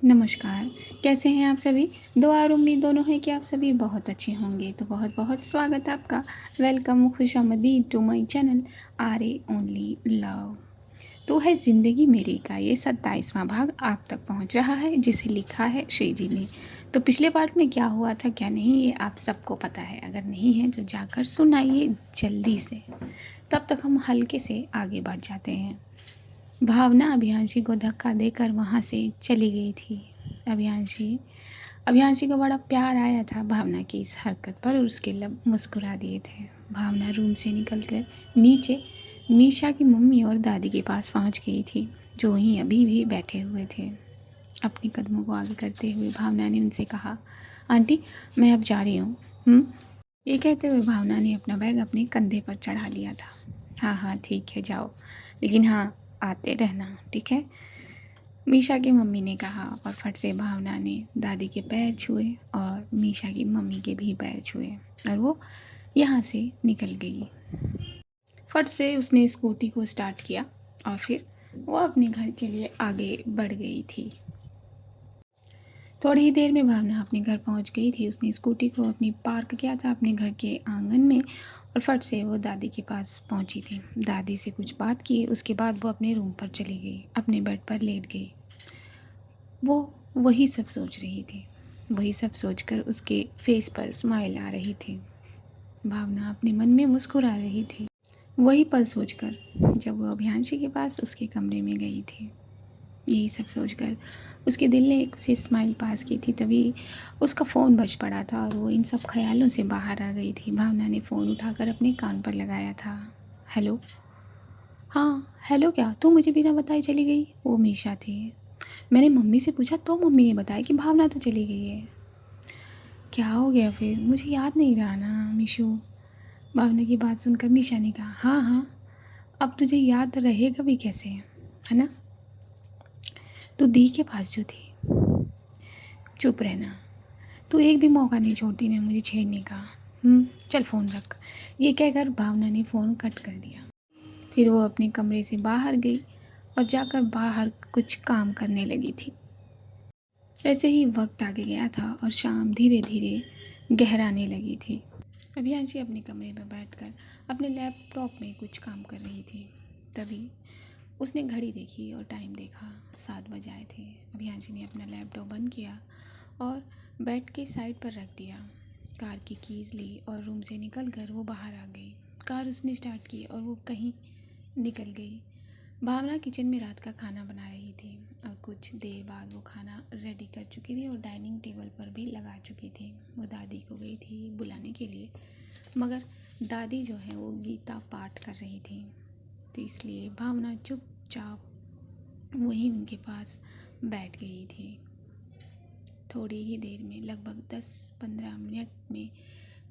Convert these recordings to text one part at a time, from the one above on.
नमस्कार, कैसे हैं आप सभी? दुआ और उम्मीद दोनों है कि आप सभी बहुत अच्छे होंगे। तो बहुत-बहुत स्वागत है आपका। वेलकम, खुशामदीद to my channel are a only love. तो है ज़िंदगी मेरी का ये 27वां भाग आप तक पहुंच रहा है, जिसे लिखा है श्री जी ने। तो पिछले पार्ट में क्या हुआ था, क्या नहीं, ये आप सबको पता है। अगर नहीं है तो जाकर सुनाइए जल्दी से। तब तक हम हल्के से आगे बढ़ जाते हैं। भावना अभियांशी को धक्का देकर वहाँ से चली गई थी। अभियांशी अभियांशी को बड़ा प्यार आया था भावना की इस हरकत पर और उसके लब मुस्कुरा दिए थे। भावना रूम से निकलकर नीचे मीशा की मम्मी और दादी के पास पहुंच गई थी, जो वहीं अभी भी बैठे हुए थे। अपने कदमों को आगे करते हुए भावना ने उनसे कहा, आंटी मैं अब जा रही हूँ। ये कहते हुए भावना ने अपना बैग अपने कंधे पर चढ़ा लिया था। हाँ हाँ ठीक है, जाओ, लेकिन हाँ आते रहना, ठीक है, मीशा की मम्मी ने कहा। और फट से भावना ने दादी के पैर छुए और मीशा की मम्मी के भी पैर छुए और वो यहाँ से निकल गई। फट से उसने स्कूटी को स्टार्ट किया और फिर वो अपने घर के लिए आगे बढ़ गई थी। थोड़ी ही देर में भावना अपने घर पहुंच गई थी। उसने स्कूटी को अपनी पार्क किया था अपने घर के आंगन में और फट से वो दादी के पास पहुंची थी। दादी से कुछ बात की, उसके बाद वो अपने रूम पर चली गई, अपने बेड पर लेट गई। वो वही सब सोच रही थी। वही सब सोचकर उसके फेस पर स्माइल आ रही थी। भावना अपने मन में मुस्कुरा रही थी, वही पल सोचकर जब वो अभियांशी के पास उसके कमरे में गई थी। यही सब सोचकर उसके दिल ने उसे स्माइल पास की थी, तभी उसका फ़ोन बज पड़ा था और वो इन सब ख्यालों से बाहर आ गई थी। भावना ने फ़ोन उठाकर अपने कान पर लगाया था। हेलो। हाँ हेलो, क्या तू मुझे बिना बताए चली गई? वो मीशा थी। मैंने मम्मी से पूछा तो मम्मी ने बताया कि भावना तो चली गई है। क्या हो गया फिर? मुझे याद नहीं रहा ना मीशू। भावना की बात सुनकर मीशा ने कहा, हाँ हाँ, अब तुझे याद रहेगा भी कैसे, है ना? तू दी के पास जो थी। चुप रहना, तू एक भी मौका नहीं छोड़ती ना मुझे छेड़ने का। चल फ़ोन रख। ये कहकर भावना ने फ़ोन कट कर दिया। फिर वो अपने कमरे से बाहर गई और जाकर बाहर कुछ काम करने लगी थी। ऐसे ही वक्त आगे गया था और शाम धीरे धीरे गहराने लगी थी। अभियांशी अपने कमरे में बैठकर अपने लैपटॉप में कुछ काम कर रही थी। तभी उसने घड़ी देखी और टाइम देखा, 7 बज आए थे। अभियांशी ने अपना लैपटॉप बंद किया और बेड के साइड पर रख दिया। कार की कीज़ ली और रूम से निकलकर वो बाहर आ गई। कार उसने स्टार्ट की और वो कहीं निकल गई। भावना किचन में रात का खाना बना रही थी और कुछ देर बाद वो खाना रेडी कर चुकी थी और डाइनिंग टेबल पर भी लगा चुकी थी। वो दादी को गई थी बुलाने के लिए, मगर दादी जो है वो गीता पाठ कर रही थी, तो इसलिए भावना चुपचाप वहीं उनके पास बैठ गई थी। थोड़ी ही देर में, लगभग 10-15 मिनट में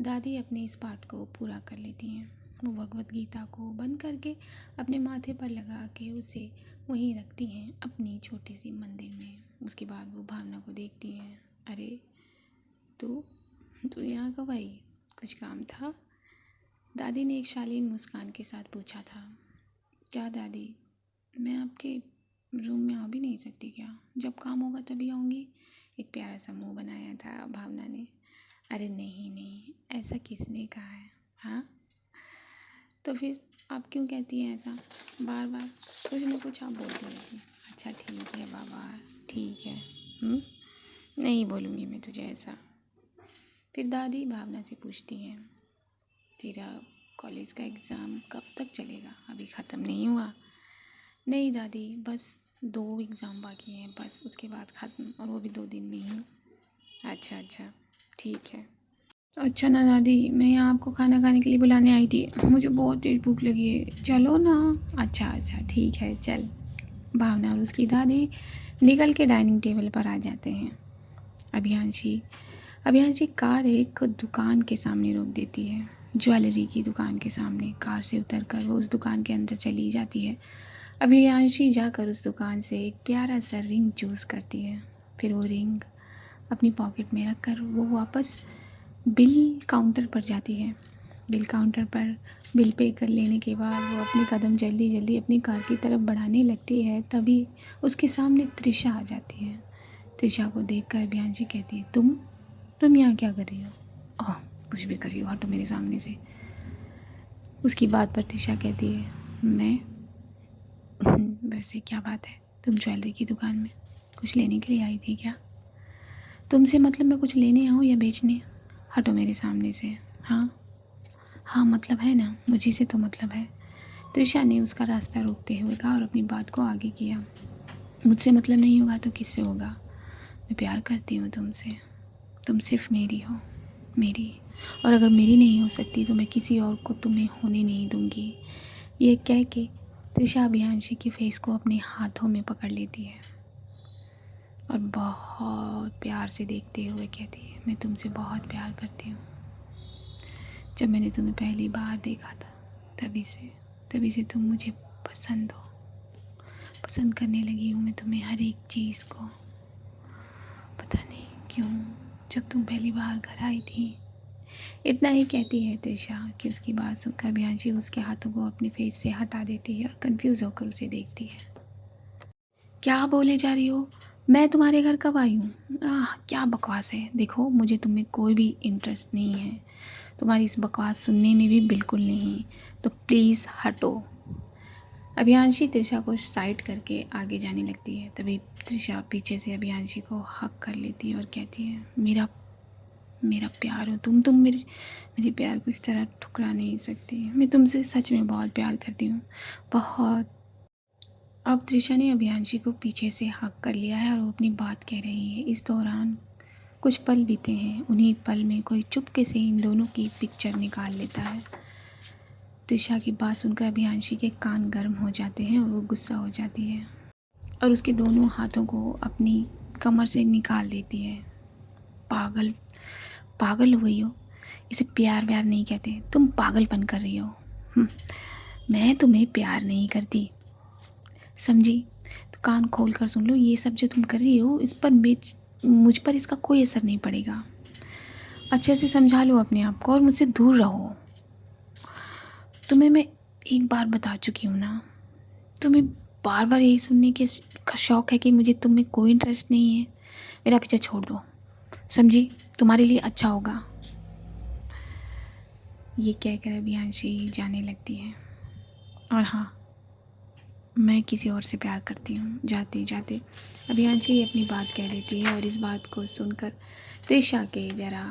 दादी अपने इस पाठ को पूरा कर लेती हैं। वो भगवत गीता को बंद करके अपने माथे पर लगा के उसे वहीं रखती हैं अपनी छोटी सी मंदिर में। उसके बाद वो भावना को देखती हैं। अरे तू तू यहाँ कब आई? कुछ काम था? दादी ने एक शालीन मुस्कान के साथ पूछा था। क्या दादी, मैं आपके रूम में आ भी नहीं सकती क्या? जब काम होगा तभी आऊँगी। एक प्यारा सा मुँह बनाया था भावना ने। अरे नहीं नहीं, ऐसा किसने कहा है? हाँ, तो फिर आप क्यों कहती हैं ऐसा? बार बार कुछ ना कुछ आप बोलती रहती हैं। अच्छा ठीक है बाबा, ठीक है। नहीं बोलूँगी मैं तुझे ऐसा। फिर दादी भावना से पूछती हैं, तेरा कॉलेज का एग्ज़ाम कब तक चलेगा? अभी ख़त्म नहीं हुआ? नहीं दादी, बस 2 एग्ज़ाम बाकी हैं बस, उसके बाद ख़त्म, और वो भी 2 दिन में ही। अच्छा अच्छा ठीक है। अच्छा ना दादी, मैं यहाँ आपको खाना खाने के लिए बुलाने आई थी। मुझे बहुत तेज़ भूख लगी है, चलो ना। अच्छा अच्छा ठीक है चल। भावना और उसकी दादी निकल के डाइनिंग टेबल पर आ जाते हैं। अभियांशी अभियांशी कार एक दुकान के सामने रोक देती है, ज्वेलरी की दुकान के सामने। कार से उतरकर वो उस दुकान के अंदर चली जाती है। अभियांशी जाकर उस दुकान से एक प्यारा सा रिंग चूज़ करती है। फिर वो रिंग अपनी पॉकेट में रख कर वो वापस बिल काउंटर पर जाती है। बिल काउंटर पर बिल पे कर लेने के बाद वो अपने कदम जल्दी जल्दी अपनी कार की तरफ बढ़ाने लगती है। तभी उसके सामने त्रिशा आ जाती है। त्रिशा को देखकर अभियांशी कहती है, तुम यहाँ क्या कर रही हो? ओह, कुछ भी कर रही हो, हटो मेरे सामने से। उसकी बात पर त्रिशा कहती है, मैं वैसे क्या बात है, तुम ज्वेलरी की दुकान में कुछ लेने के लिए आई थी क्या? तुमसे मतलब मैं कुछ लेने आऊँ या बेचने? हटो मेरे सामने से। हाँ हाँ, मतलब है ना, मुझे से तो मतलब है। त्रिशा ने उसका रास्ता रोकते हुए कहा और अपनी बात को आगे किया। मुझसे मतलब नहीं होगा तो किससे होगा? मैं प्यार करती हूँ तुमसे, तुम सिर्फ मेरी हो, मेरी, और अगर मेरी नहीं हो सकती तो मैं किसी और को तुम्हें होने नहीं दूंगी। ये कह के त्रिशा अभियांशी के फेस को अपने हाथों में पकड़ लेती है और बहुत प्यार से देखते हुए कहती है, मैं तुमसे बहुत प्यार करती हूँ। जब मैंने तुम्हें पहली बार देखा था तभी से तुम मुझे पसंद करने लगी हूँ मैं तुम्हें, हर एक चीज़ को। पता नहीं क्यों, जब तुम पहली बार घर आई थी। इतना ही कहती है त्रिशा कि उसकी बात सुनकर अभियांशी उसके हाथों को अपने फेस से हटा देती है और कंफ्यूज होकर उसे देखती है। क्या बोले जा रही हो? मैं तुम्हारे घर कब आई हूँ? क्या बकवास है। देखो, मुझे तुम में कोई भी इंटरेस्ट नहीं है, तुम्हारी इस बकवास सुनने में भी बिल्कुल नहीं, तो प्लीज़ हटो। अभियांशी त्रिशा को साइड करके आगे जाने लगती है। तभी त्रिशा पीछे से अभियांशी को हक कर लेती है और कहती है, मेरा प्यार हो तुम मेरे प्यार को इस तरह ठुकरा नहीं सकती। मैं तुमसे सच में बहुत प्यार करती हूँ, बहुत। अब त्रिशा ने अभियांशी को पीछे से हक कर लिया है और वो अपनी बात कह रही है। इस दौरान कुछ पल बीते हैं। उन्हीं पल में कोई चुपके से इन दोनों की पिक्चर निकाल लेता है। त्रिशा की बात सुनकर अभियांशी के कान गर्म हो जाते हैं और वो गुस्सा हो जाती है और उसके दोनों हाथों को अपनी कमर से निकाल देती है। पागल पागल हो गई हो, इसे प्यार व्यार नहीं कहते, तुम पागलपन कर रही हो। मैं तुम्हें प्यार नहीं करती, समझी? तो कान खोल कर सुन लो, ये सब जो तुम कर रही हो इस पर मुझ पर इसका कोई असर नहीं पड़ेगा। अच्छे से समझा लो अपने आप को और मुझसे दूर रहो। तुम्हें मैं एक बार बता चुकी हूँ ना, तुम्हें बार बार यही सुनने के का शौक़ है कि मुझे तुम में कोई इंटरेस्ट नहीं है। मेरा पीछा छोड़ दो, समझी? तुम्हारे लिए अच्छा होगा। ये कहकर अभियांशी जाने लगती है। और हाँ, मैं किसी और से प्यार करती हूँ। जाते जाते अभियांशी अपनी बात कह देती है और इस बात को सुनकर त्रिशा के ज़रा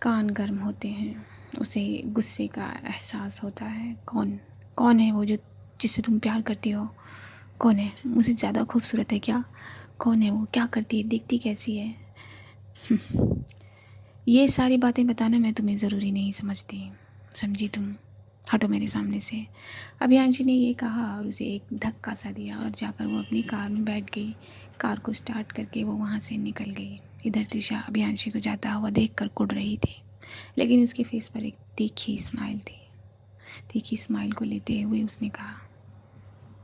कान गर्म होते हैं। उसे गुस्से का एहसास होता है। कौन है वो जो जिससे तुम प्यार करती हो? कौन है? मुझसे ज़्यादा खूबसूरत है क्या? कौन है वो? क्या करती है? दिखती कैसी है? ये सारी बातें बताना मैं तुम्हें ज़रूरी नहीं समझती, समझी तुम? हटो मेरे सामने से। अभियांशी ने ये कहा और उसे एक धक्का सा दिया और जाकर वो अपनी कार में बैठ गई। कार को स्टार्ट करके वो वहाँ से निकल गई। इधर त्रिशा अभियांशी को जाता हुआ देखकर कुढ़ रही थी, लेकिन उसके फेस पर एक तीखी स्माइल थी। तीखी स्माइल को लेते हुए उसने कहा,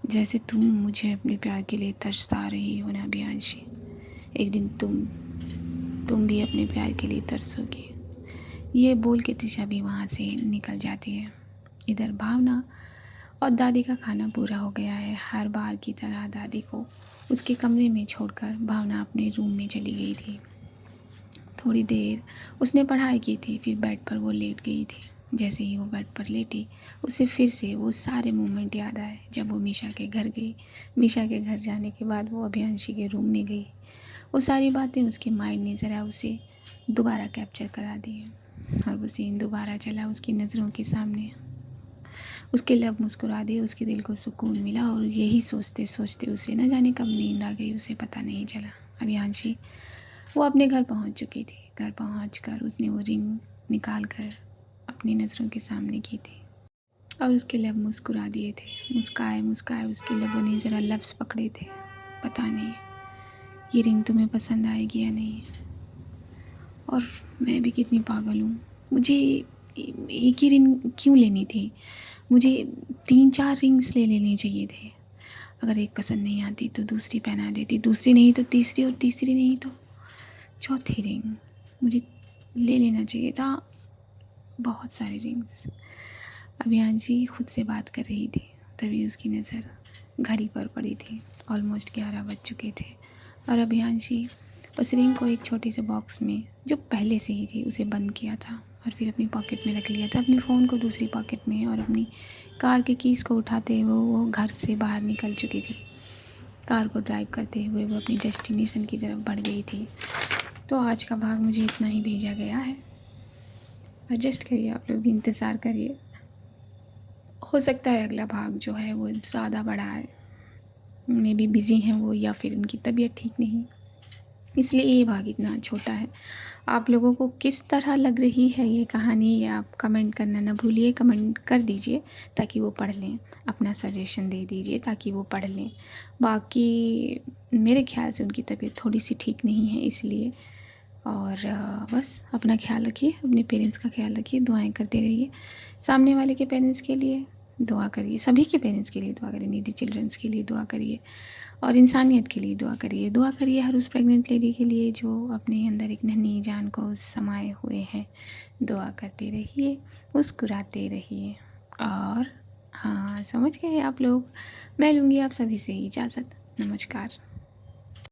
जैसे तुम मुझे अपने प्यार के लिए तरसा रही हो ना अभियांशी, एक दिन तुम भी अपने प्यार के लिए तरसोगी। ये बोल के त्रिशा भी वहाँ से निकल जाती है। इधर भावना और दादी का खाना पूरा हो गया है। हर बार की तरह दादी को उसके कमरे में छोड़कर भावना अपने रूम में चली गई थी। थोड़ी देर उसने पढ़ाई की थी, फिर बेड पर वो लेट गई थी। जैसे ही वो बेड पर लेटी, उसे फिर से वो सारे मोमेंट याद आए जब वो मीशा के घर गई। मीशा के घर जाने के बाद वो अभियांशी के रूम में गई। वो सारी बातें उसके माइंड ने ज़रा उसे दोबारा कैप्चर करा दी और वो सीन दोबारा चला उसकी नज़रों के सामने। उसके लब मुस्कुरा दिए, उसके दिल को सुकून मिला और यही सोचते सोचते उसे न जाने कब नींद आ गई, उसे पता नहीं चला। अभियांशी वो अपने घर पहुंच चुकी थी। घर पहुंचकर उसने वो रिंग निकाल कर अपनी नज़रों के सामने की थी और उसके लब मुस्कुरा दिए थे। मुस्काए मुस्काए उसके लबों ने ज़रा लफ्ज़ पकड़े थे, पता नहीं ये रिंग तुम्हें पसंद आएगी या नहीं। और मैं भी कितनी पागल हूँ, मुझे एक ही रिंग क्यों लेनी थी? मुझे 3-4 रिंग्स ले लेने चाहिए थे। अगर एक पसंद नहीं आती तो दूसरी पहना देती, दूसरी नहीं तो तीसरी, और तीसरी नहीं तो चौथी रिंग मुझे ले लेना चाहिए था। बहुत सारे रिंग्स। अभियांशी खुद से बात कर रही थी, तभी उसकी नज़र घड़ी पर पड़ी थी। ऑलमोस्ट 11 बज चुके थे और अभियांशी उस रिंग को एक छोटे से बॉक्स में जो पहले से ही थी उसे बंद किया था और फिर अपनी पॉकेट में रख लिया था, अपने फ़ोन को दूसरी पॉकेट में, और अपनी कार के कीज़ को उठाते हुए वो घर से बाहर निकल चुकी थी। कार को ड्राइव करते हुए वो अपनी डेस्टिनेशन की तरफ बढ़ गई थी। तो आज का भाग मुझे इतना ही भेजा गया है। एडजस्ट करिए, आप लोग भी इंतज़ार करिए, हो सकता है अगला भाग जो है वो ज़्यादा बड़ा है। मे बी बिज़ी हैं वो, या फिर उनकी तबीयत ठीक नहीं, इसलिए ये भाग इतना छोटा है। आप लोगों को किस तरह लग रही है ये कहानी, ये आप कमेंट करना ना भूलिए, कमेंट कर दीजिए ताकि वो पढ़ लें, अपना सजेशन दे दीजिए ताकि वो पढ़ लें। बाकी मेरे ख़्याल से उनकी तबीयत थोड़ी सी ठीक नहीं है इसलिए। और बस अपना ख़्याल रखिए, अपने पेरेंट्स का ख़्याल रखिए, दुआएं करते रहिए। सामने वाले के पेरेंट्स के लिए दुआ करिए, सभी के पेरेंट्स के लिए दुआ करिए, नीडी चिल्ड्रंस के लिए दुआ करिए, और इंसानियत के लिए दुआ करिए हर उस प्रेग्नेंट लेडी के लिए जो अपने अंदर एक नन्ही जान को समाये हुए है। दुआ करते रहिए, मुस्कुराते रहिए। और हाँ, समझ गए आप लोग। मैं लूँगी आप सभी से इजाज़त। नमस्कार।